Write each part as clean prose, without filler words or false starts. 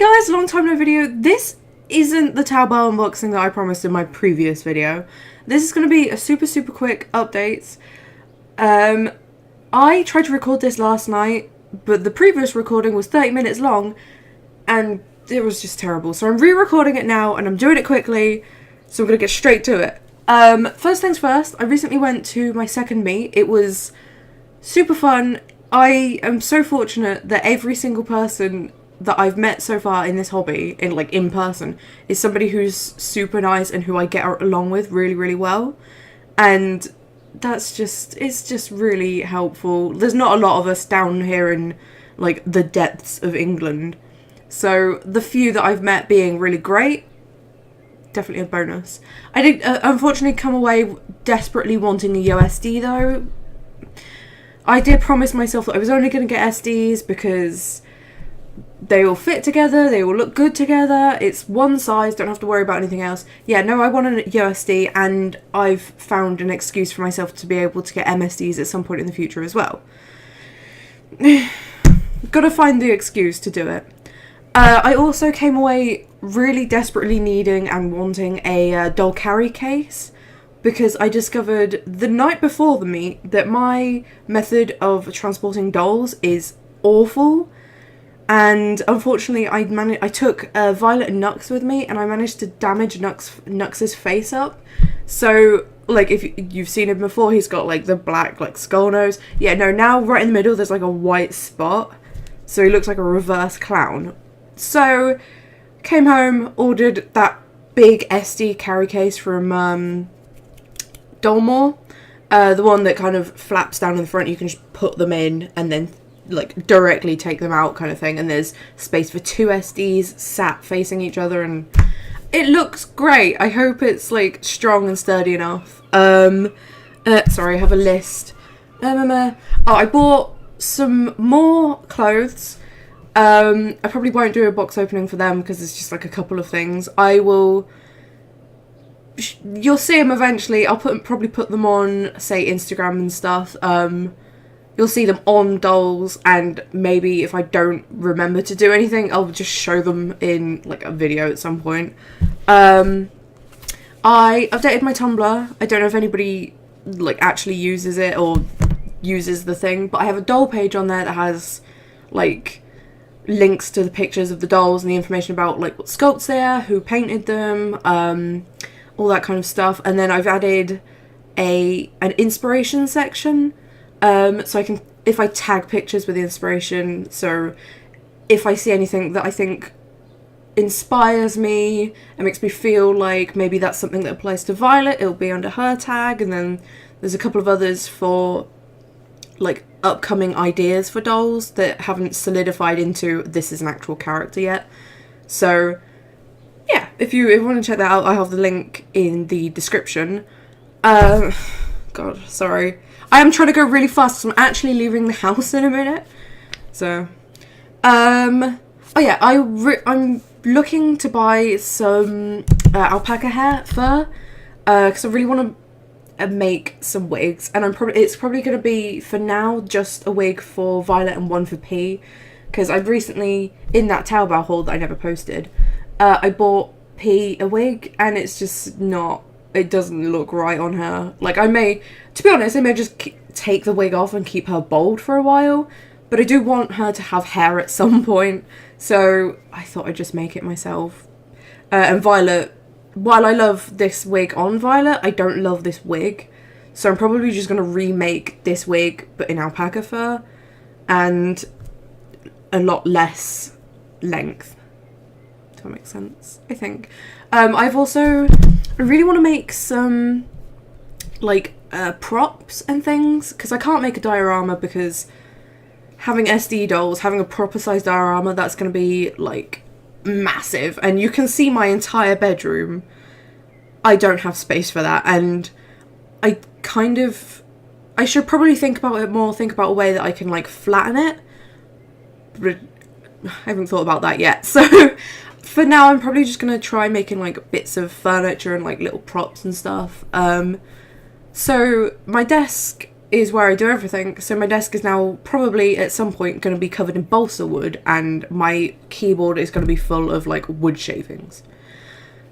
Hi guys, long time no video. This isn't the Taobao unboxing that I promised in my previous video. This is going to be a super quick update. I tried to record this last night, but the previous recording was 30 minutes long and it was just terrible. So I'm re-recording it now and I'm doing it quickly, so I'm going to get straight to it. First things first, I recently went to my second meet. It was super fun. I am so fortunate that every single person that I've met so far in this hobby, in person, is somebody who's super nice and who I get along with really well. And it's just really helpful. There's not a lot of us down here in the depths of England, so the few that I've met being really great, definitely a bonus. I did unfortunately come away desperately wanting a USD though. I did promise myself that I was only going to get SDs because they all fit together, they all look good together, it's one size, don't have to worry about anything else. Yeah, no, I want a USD, and I've found an excuse for myself to be able to get MSDs at some point in the future as well. Gotta find the excuse to do it. I also came away really desperately needing and wanting a doll carry case, because I discovered the night before the meet that my method of transporting dolls is awful. And unfortunately, I took Violet and Nux with me, and I managed to damage Nux's face up. So, if you've seen him before, he's got, the black, skull nose. Yeah, no, now right in the middle, there's, a white spot. So he looks like a reverse clown. So, came home, ordered that big SD carry case from Dolmore. The one that kind of flaps down in the front, you can just put them in and then directly take them out kind of thing, and there's space for two SDs sat facing each other, and it looks great. I hope it's strong and sturdy enough. Sorry, I have a list. I bought some more clothes. I probably won't do a box opening for them because it's just a couple of things. You'll see them eventually. I'll probably put them on, say, Instagram and stuff. You'll see them on dolls, and maybe if I don't remember to do anything, I'll just show them in a video at some point. I updated my Tumblr. I don't know if anybody actually uses it or uses the thing, but I have a doll page on there that has links to the pictures of the dolls and the information about what sculpts they are, who painted them, all that kind of stuff. And then I've added an inspiration section. So I can, if I tag pictures with the inspiration, so if I see anything that I think inspires me and makes me feel like maybe that's something that applies to Violet, it'll be under her tag. And then there's a couple of others for upcoming ideas for dolls that haven't solidified into this is an actual character yet. So yeah, if you want to check that out, I have the link in the description. God, sorry. I am trying to go really fast because I'm actually leaving the house in a minute. So, oh yeah, I'm looking to buy some alpaca fur because I really want to make some wigs, and it's probably going to be, for now, just a wig for Violet and one for P, because I've recently, in that Taobao haul that I never posted, I bought P a wig, and it's just not. It doesn't look right on her. To be honest, I may just take the wig off and keep her bald for a while, but I do want her to have hair at some point, so I thought I'd just make it myself. And Violet, while I love this wig on Violet, I don't love this wig, so I'm probably just going to remake this wig, but in alpaca fur, and a lot less length. Does that make sense? I think. I really want to make some props and things, because I can't make a diorama, because having SD dolls, having a proper size diorama, that's going to be massive, and you can see my entire bedroom. I don't have space for that, and I should probably think about it more, think about a way that I can flatten it, but I haven't thought about that yet. So for now, I'm probably just going to try making bits of furniture and little props and stuff. So my desk is where I do everything. So my desk is now probably at some point going to be covered in balsa wood, and my keyboard is going to be full of like wood shavings.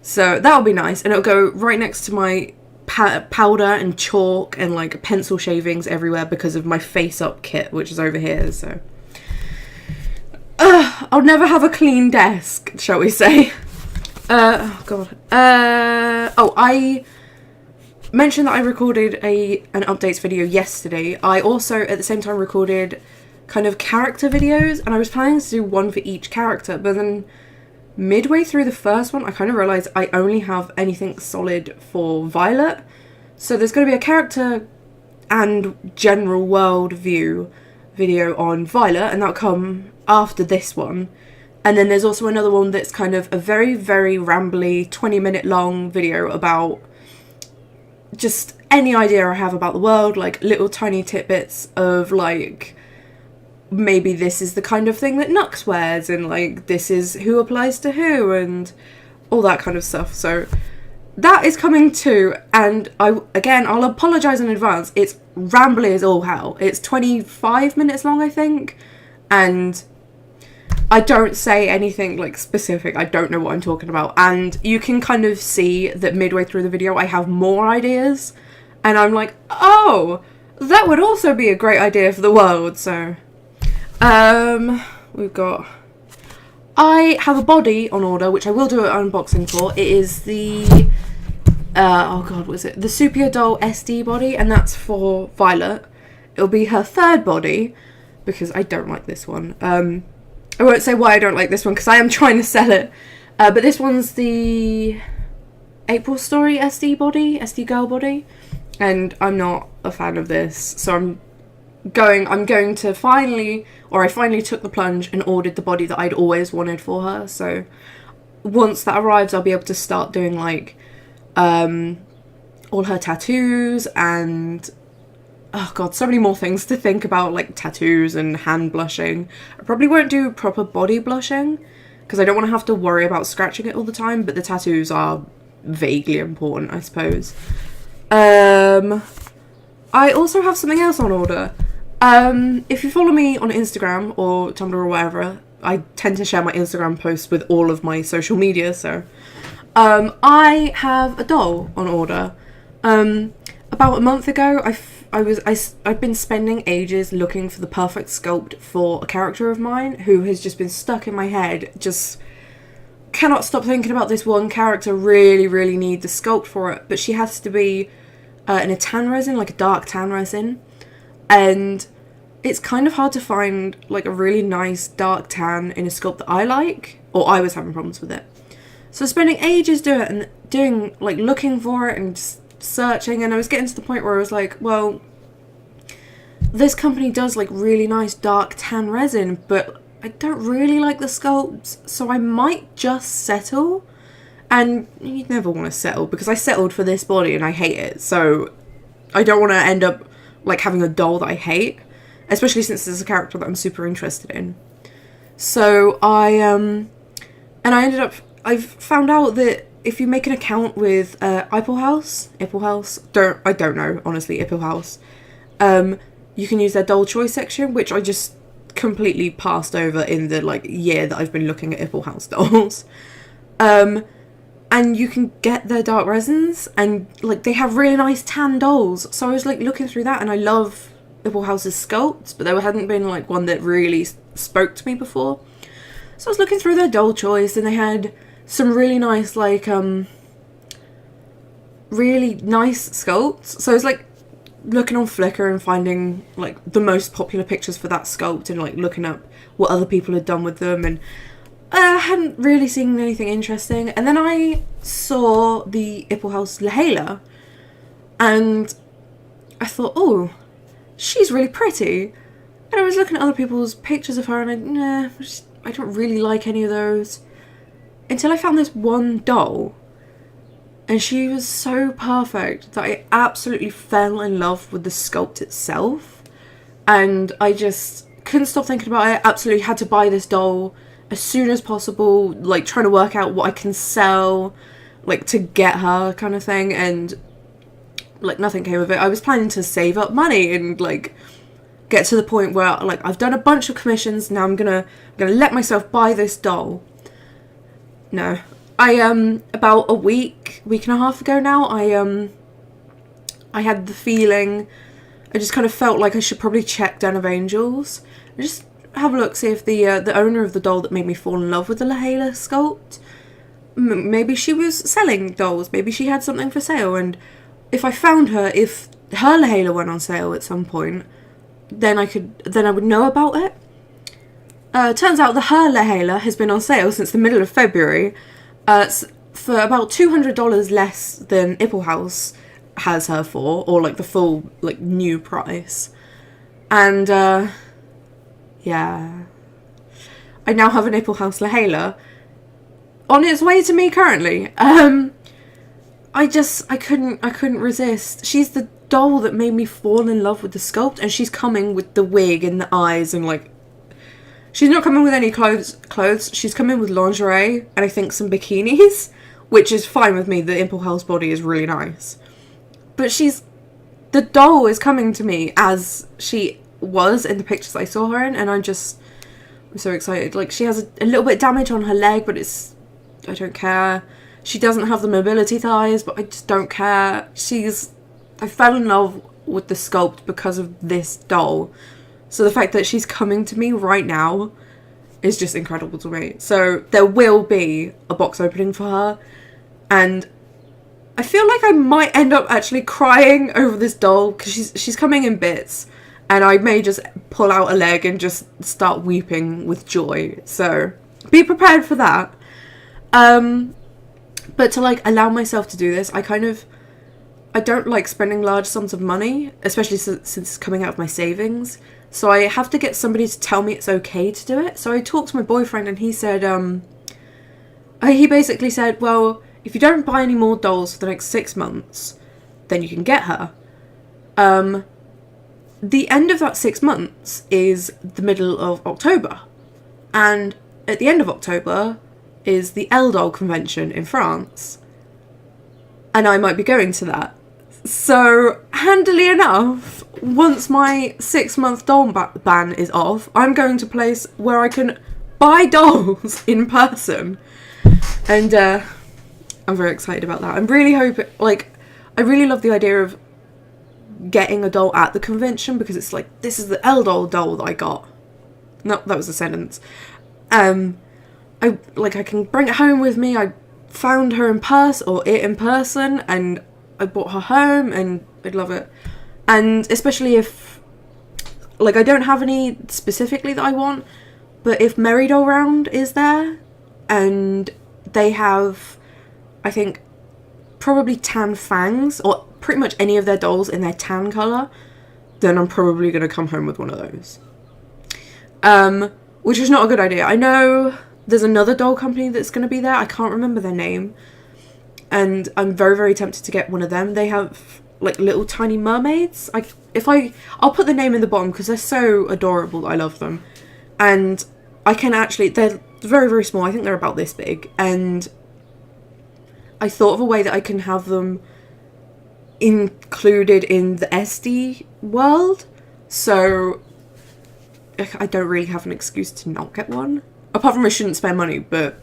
So that'll be nice, and it'll go right next to my powder and chalk and like pencil shavings everywhere because of my face up kit, which is over here. So I'll never have a clean desk, shall we say. Oh god. I mentioned that I recorded an updates video yesterday. I also at the same time recorded kind of character videos, and I was planning to do one for each character, but then midway through the first one I kind of realised I only have anything solid for Violet. So there's going to be a character and general world view video on Violet, and that'll come after this one. And then there's also another one that's kind of a very, very rambly 20-minute long video about just any idea I have about the world, like little tiny tidbits of like, maybe this is the kind of thing that Nux wears, and like this is who applies to who, and all that kind of stuff. So that is coming too, and I'll apologise in advance. It's rambly as all hell. It's 25 minutes long, I think, and I don't say anything like specific. I don't know what I'm talking about, and you can kind of see that midway through the video I have more ideas, and I'm like, oh, that would also be a great idea for the world. So we've got, I have a body on order, which I will do an unboxing for. It is the oh god, what is it? The Super Doll SD body, and that's for Violet. It'll be her third body because I don't like this one. I won't say why I don't like this one because I am trying to sell it. But this one's the April Story SD body, SD girl body, and I'm not a fan of this. So I'm going to I finally took the plunge and ordered the body that I'd always wanted for her. So once that arrives, I'll be able to start doing like all her tattoos and oh god, so many more things to think about, like tattoos and hand blushing. I probably won't do proper body blushing because I don't want to have to worry about scratching it all the time, but the tattoos are vaguely important, I suppose. I also have something else on order. If you follow me on Instagram or Tumblr or wherever, I tend to share my Instagram posts with all of my social media, so I have a doll on order. About a month ago, I've been spending ages looking for the perfect sculpt for a character of mine who has just been stuck in my head. Just cannot stop thinking about this one character. Really need the sculpt for it, but she has to be in a tan resin, like a dark tan resin, and it's kind of hard to find like a really nice dark tan in a sculpt that I like, or I was having problems with it. So spending ages doing like looking for it and just searching, and I was getting to the point where I was like, well, this company does like really nice dark tan resin, but I don't really like the sculpts, so I might just settle. And you never want to settle because I settled for this body and I hate it, so I don't want to end up like having a doll that I hate, especially since there's a character that I'm super interested in. So I've found out that if you make an account with Ipplehouse, I don't know, honestly, Ipplehouse, you can use their doll choice section, which I just completely passed over in the like year that I've been looking at Ipplehouse dolls. And you can get their dark resins, and like they have really nice tan dolls. So I was like looking through that, and I love Ippelhouse's sculpts, but there hadn't been like one that really spoke to me before. So I was looking through their doll choice, and they had some really nice like really nice sculpts. So I was like looking on Flickr and finding like the most popular pictures for that sculpt, and like looking up what other people had done with them, and I hadn't really seen anything interesting. And then I saw the Ipplehouse Lahala, and I thought, oh, she's really pretty. And I was looking at other people's pictures of her, and I don't really like any of those. Until I found this one doll, and she was so perfect that I absolutely fell in love with the sculpt itself. And I just couldn't stop thinking about it. Absolutely had to buy this doll as soon as possible, like trying to work out what I can sell, like to get her kind of thing. And like nothing came of it. I was planning to save up money and like get to the point where like I've done a bunch of commissions. Now I'm gonna let myself buy this doll. No, I about a week and a half ago now, I had the feeling, I just kind of felt like I should probably check Den of Angels, just have a look, see if the owner of the doll that made me fall in love with the Lahala sculpt, maybe she was selling dolls, maybe she had something for sale, and if I found her, if her Lahala went on sale at some point, then I would know about it. Turns out the her Lahala has been on sale since the middle of February, for about $200 less than Ippelhaus has her for, or like the full like new price. And yeah, I now have an Ippelhaus Lahala on its way to me currently. I couldn't resist. She's the doll that made me fall in love with the sculpt, and she's coming with the wig and the eyes, and like, she's not coming with any clothes. She's coming with lingerie and I think some bikinis, which is fine with me. The Ippelhaus body is really nice, but the doll is coming to me as she was in the pictures I saw her in, and I'm so excited. Like, she has a little bit of damage on her leg, but I don't care. She doesn't have the mobility thighs, but I just don't care. I fell in love with the sculpt because of this doll. So the fact that she's coming to me right now is just incredible to me. So there will be a box opening for her, and I feel like I might end up actually crying over this doll because she's coming in bits, and I may just pull out a leg and just start weeping with joy. So be prepared for that. But to like allow myself to do this, I don't like spending large sums of money, especially since it's coming out of my savings. So I have to get somebody to tell me it's okay to do it. So I talked to my boyfriend, and he said, he basically said, well, if you don't buy any more dolls for the next 6 months, then you can get her. The end of that 6 months is the middle of October. And at the end of October is the Elle convention in France. And I might be going to that. So, handily enough, once my 6-month doll ban is off, I'm going to a place where I can buy dolls in person. And I'm very excited about that. I'm really hoping, like, I really love the idea of getting a doll at the convention, because it's like, this is the Elle doll that I got. No, that was a sentence. I can bring it home with me. I found her in person, and I brought her home, and I'd love it. And especially if, like, I don't have any specifically that I want, but if Merry Doll Round is there, and they have, I think, probably tan fangs, or pretty much any of their dolls in their tan colour, then I'm probably going to come home with one of those. Which is not a good idea. I know there's another doll company that's going to be there. I can't remember their name. And I'm very, very tempted to get one of them. They have, like, little tiny mermaids. I'll put the name in the bottom because they're so adorable. I love them. And I can actually, they're very, very small. I think they're about this big. And I thought of a way that I can have them included in the SD world. So I don't really have an excuse to not get one. Apart from I shouldn't spend money, but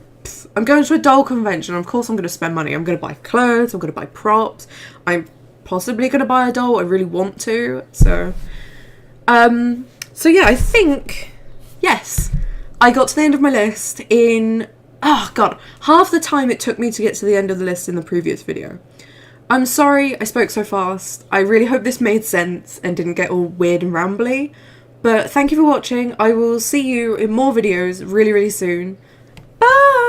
I'm going to a doll convention. Of course I'm going to spend money. I'm going to buy clothes. I'm going to buy props. I'm possibly going to buy a doll. I really want to. So yeah, I think, yes, I got to the end of my list in, oh god, half the time it took me to get to the end of the list in the previous video. I'm sorry I spoke so fast. I really hope this made sense and didn't get all weird and rambly. But thank you for watching. I will see you in more videos really, really soon. Bye!